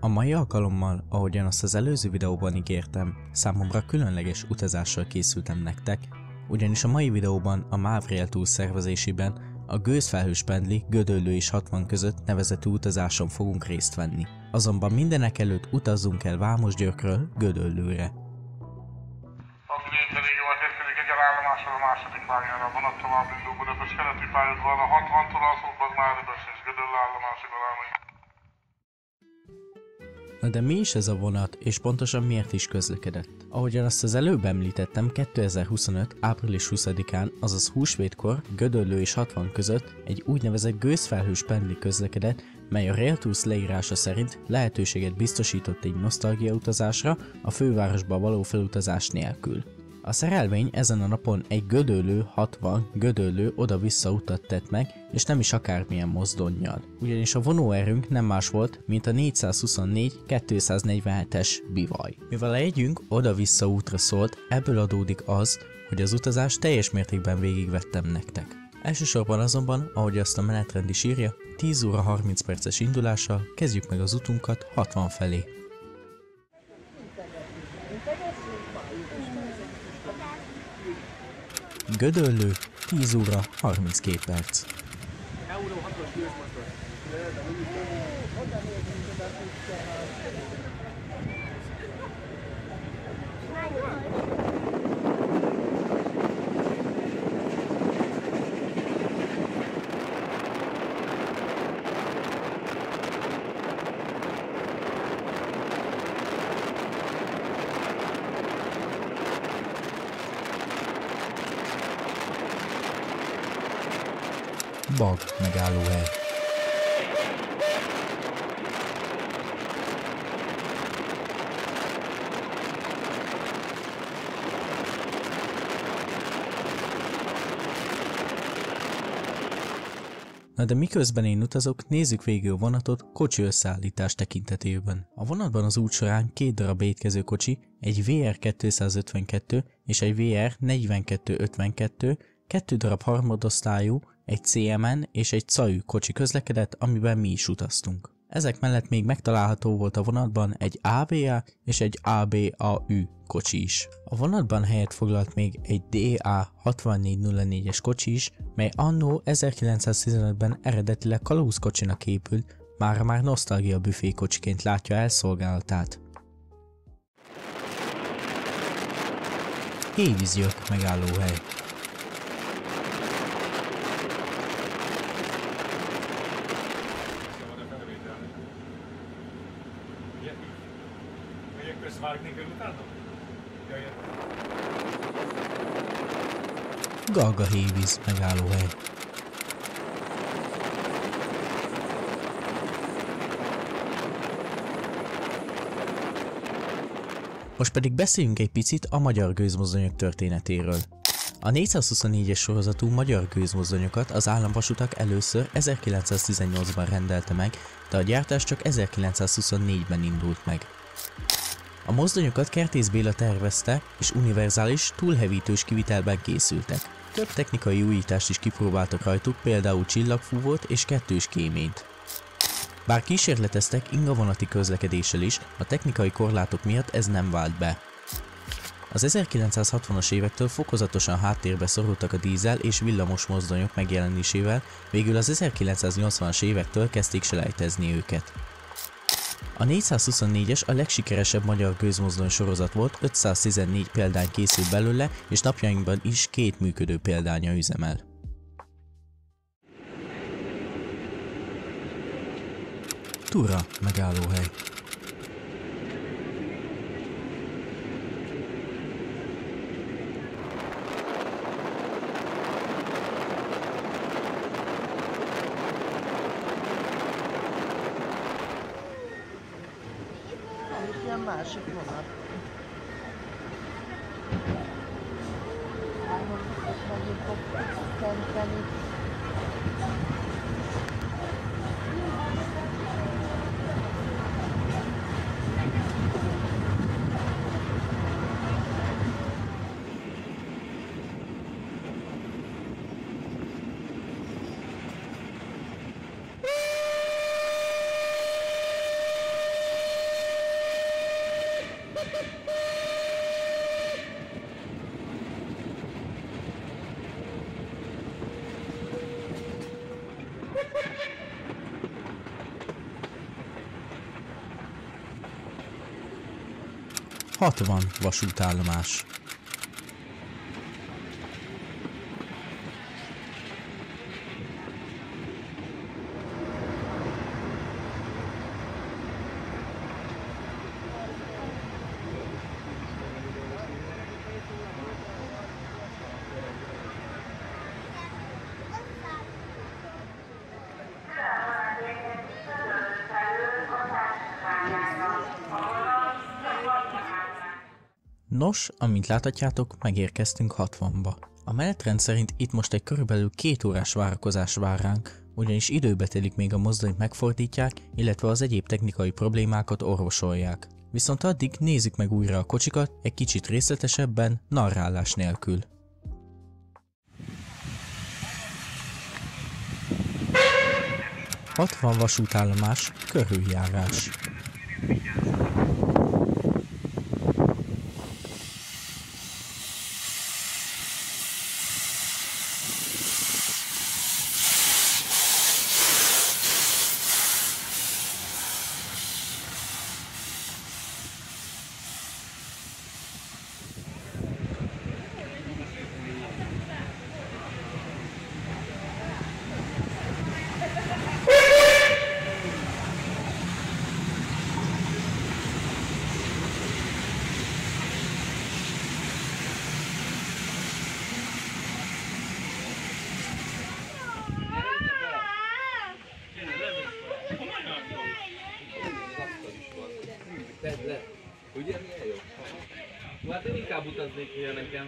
A mai alkalommal, ahogyan azt az előző videóban ígértem, számomra különleges utazással készültem nektek, ugyanis a mai videóban a MÁV Rail Tour szervezésében a Gőzfelhős Pendli Gödöllő és 60 között nevezetű utazáson fogunk részt venni. Azonban mindenek előtt utazzunk el Vámosgyörkről Gödöllőre. Aki vége volt, érkezik egy elállomásról a második vágányra, a vonat tovább indul Budapest keleti pályaudvarra, 60-tól a Szombatmáribes és Gödöllő állomásig alámegy. Na de mi is ez a vonat, és pontosan miért is közlekedett? Ahogyan azt az előbb említettem, 2025. április 20-án, azaz húsvétkor Gödöllő és 60 között egy úgynevezett Gőzfelhős Pendli közlekedett, mely a Rail Tours leírása szerint lehetőséget biztosított egy nosztalgiautazásra a fővárosba való felutazás nélkül. A szerelvény ezen a napon egy Gödöllő 60 Gödöllő oda-vissza utat tett meg, és nem is akármilyen mozdonnyal. Ugyanis a vonóerőnk nem más volt, mint a 424-247-es bivaj. Mivel a jegyünk oda-vissza útra szólt, ebből adódik az, hogy az utazást teljes mértékben végigvettem nektek. Elsősorban azonban, ahogy azt a menetrend is írja, 10 óra 30 perces indulással kezdjük meg az utunkat 60 felé. Gödöllő, 10 óra 32 perc. Bag megállóhely. Na de miközben én utazok, nézzük végig a vonatot kocsi összeállítás tekintetében. A vonatban az út során 2 darab étkező kocsi, egy VR252 és egy VR4252, 2 darab harmadosztályú, egy CMN és egy CAU kocsi közlekedett, amiben mi is utaztunk. Ezek mellett még megtalálható volt a vonatban egy AVA és egy ABAU kocsi is. A vonatban helyet foglalt még egy DA6404-es kocsi is, mely annó 1915-ben eredetileg kalózkocsinak épült, mára már nosztalgia büfé kocsiként látja el szolgálatát. Hévízgyörk megállóhely. Galgahévíz megállóhely. Most pedig beszéljünk egy picit a magyar gőzmozdonyok történetéről. A 424-es sorozatú magyar gőzmozdonyokat az államvasutak először 1918-ban rendelte meg, de a gyártás csak 1924-ben indult meg. A mozdonyokat Kertész Béla tervezte, és univerzális, túlhevítős kivitelben készültek. Több technikai újítást is kipróbáltak rajtuk, például csillagfúvót és kettős kéményt. Bár kísérleteztek ingavonati közlekedéssel is, a technikai korlátok miatt ez nem vált be. Az 1960-as évektől fokozatosan háttérbe szorultak a dízel és villamos mozdonyok megjelenésével, végül az 1980-as évektől kezdték selejtezni őket. A 424-es a legsikeresebb magyar gőzmozdony sorozat volt, 514 példány készült belőle, és napjainkban is 2 működő példánya üzemel. Tura megállóhely. Ilyen másik vonat. Megint fog szenteni. 60 vasútállomás. Nos, amint láthatjátok, megérkeztünk 60-ba. A menetrend szerint itt most egy körülbelül 2 órás várakozás vár ránk, ugyanis időbe telik, még a mozdonyt megfordítják, illetve az egyéb technikai problémákat orvosolják. Viszont addig nézzük meg újra a kocsikat egy kicsit részletesebben, narrálás nélkül. Hatvan vasútállomás, körüljárás. Tedd le. Ugye milyen jó? Hát én inkább utaznék nekem.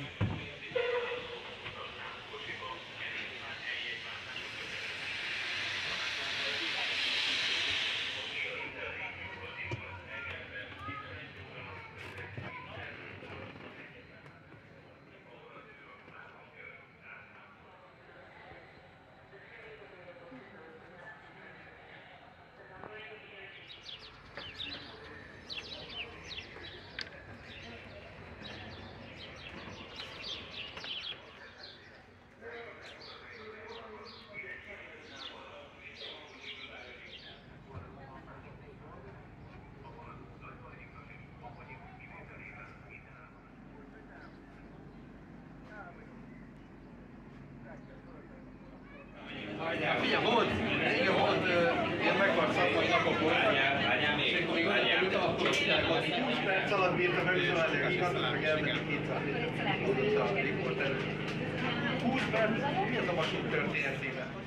Figyelj, volt, igen, volt, ilyen megvarszatlan napokon, és akkor még olyan akkor figyelj, volt 20 perc alatt bírta megtalálni a kihatot, meg elmenni 200 méter volt elő. 20 perc, mi az a vasút történetében?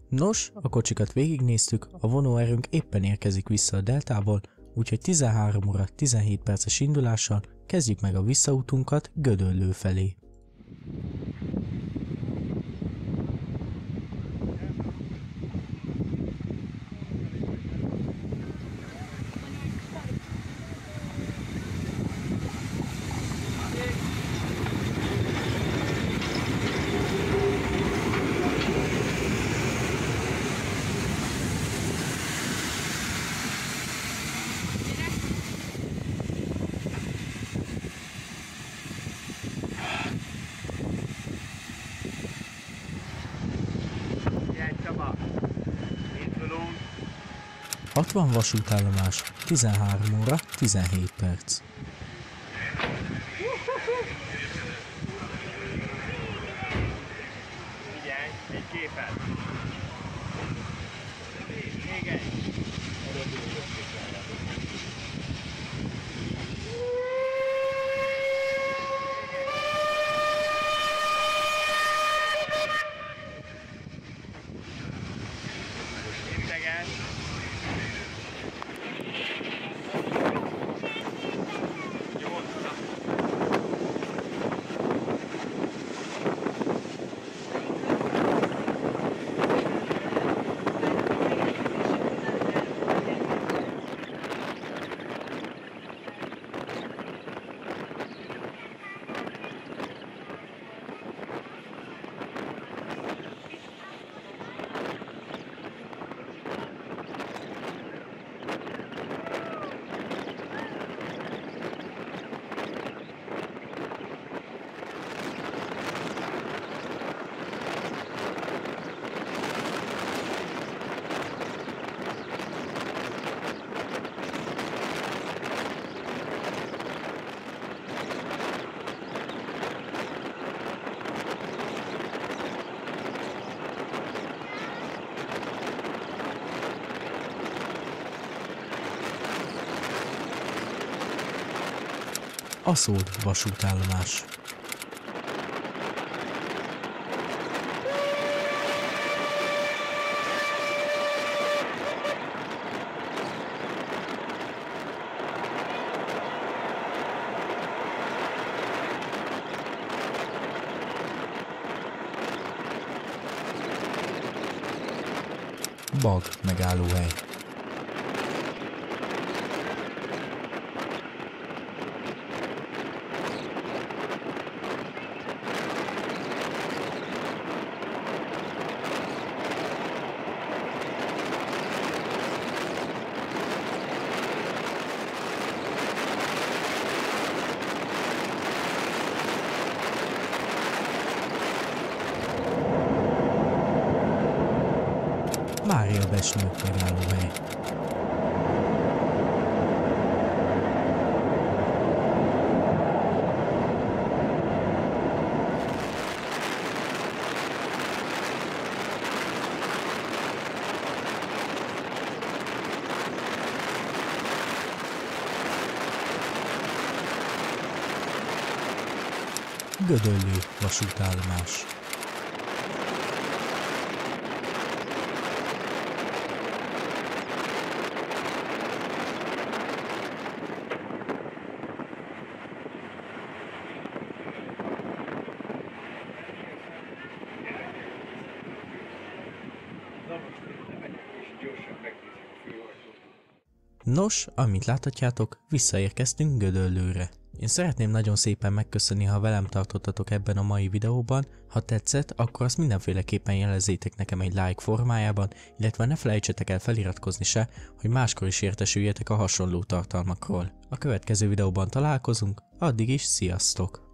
Nos, a kocsikat végignéztük, a vonóerőnk éppen érkezik vissza a Deltából, úgyhogy 13 óra 17 perces indulással kezdjük meg a visszautunkat Gödöllő felé. Indulunk. 60 vasútállomás, 13 óra 17 perc. Figyelj, egy képet. Még egy. Integet. Aszód vasútállomás. Bag megállóhely. Mária Besnők megállóhely. Gödöllő vasútállomás. Nos, amint láthatjátok, visszaérkeztünk Gödöllőre. Én szeretném nagyon szépen megköszönni, ha velem tartottatok ebben a mai videóban. Ha tetszett, akkor azt mindenféleképpen jelezzétek nekem egy like formájában, illetve ne felejtsetek el feliratkozni se, hogy máskor is értesüljetek a hasonló tartalmakról. A következő videóban találkozunk, addig is sziasztok!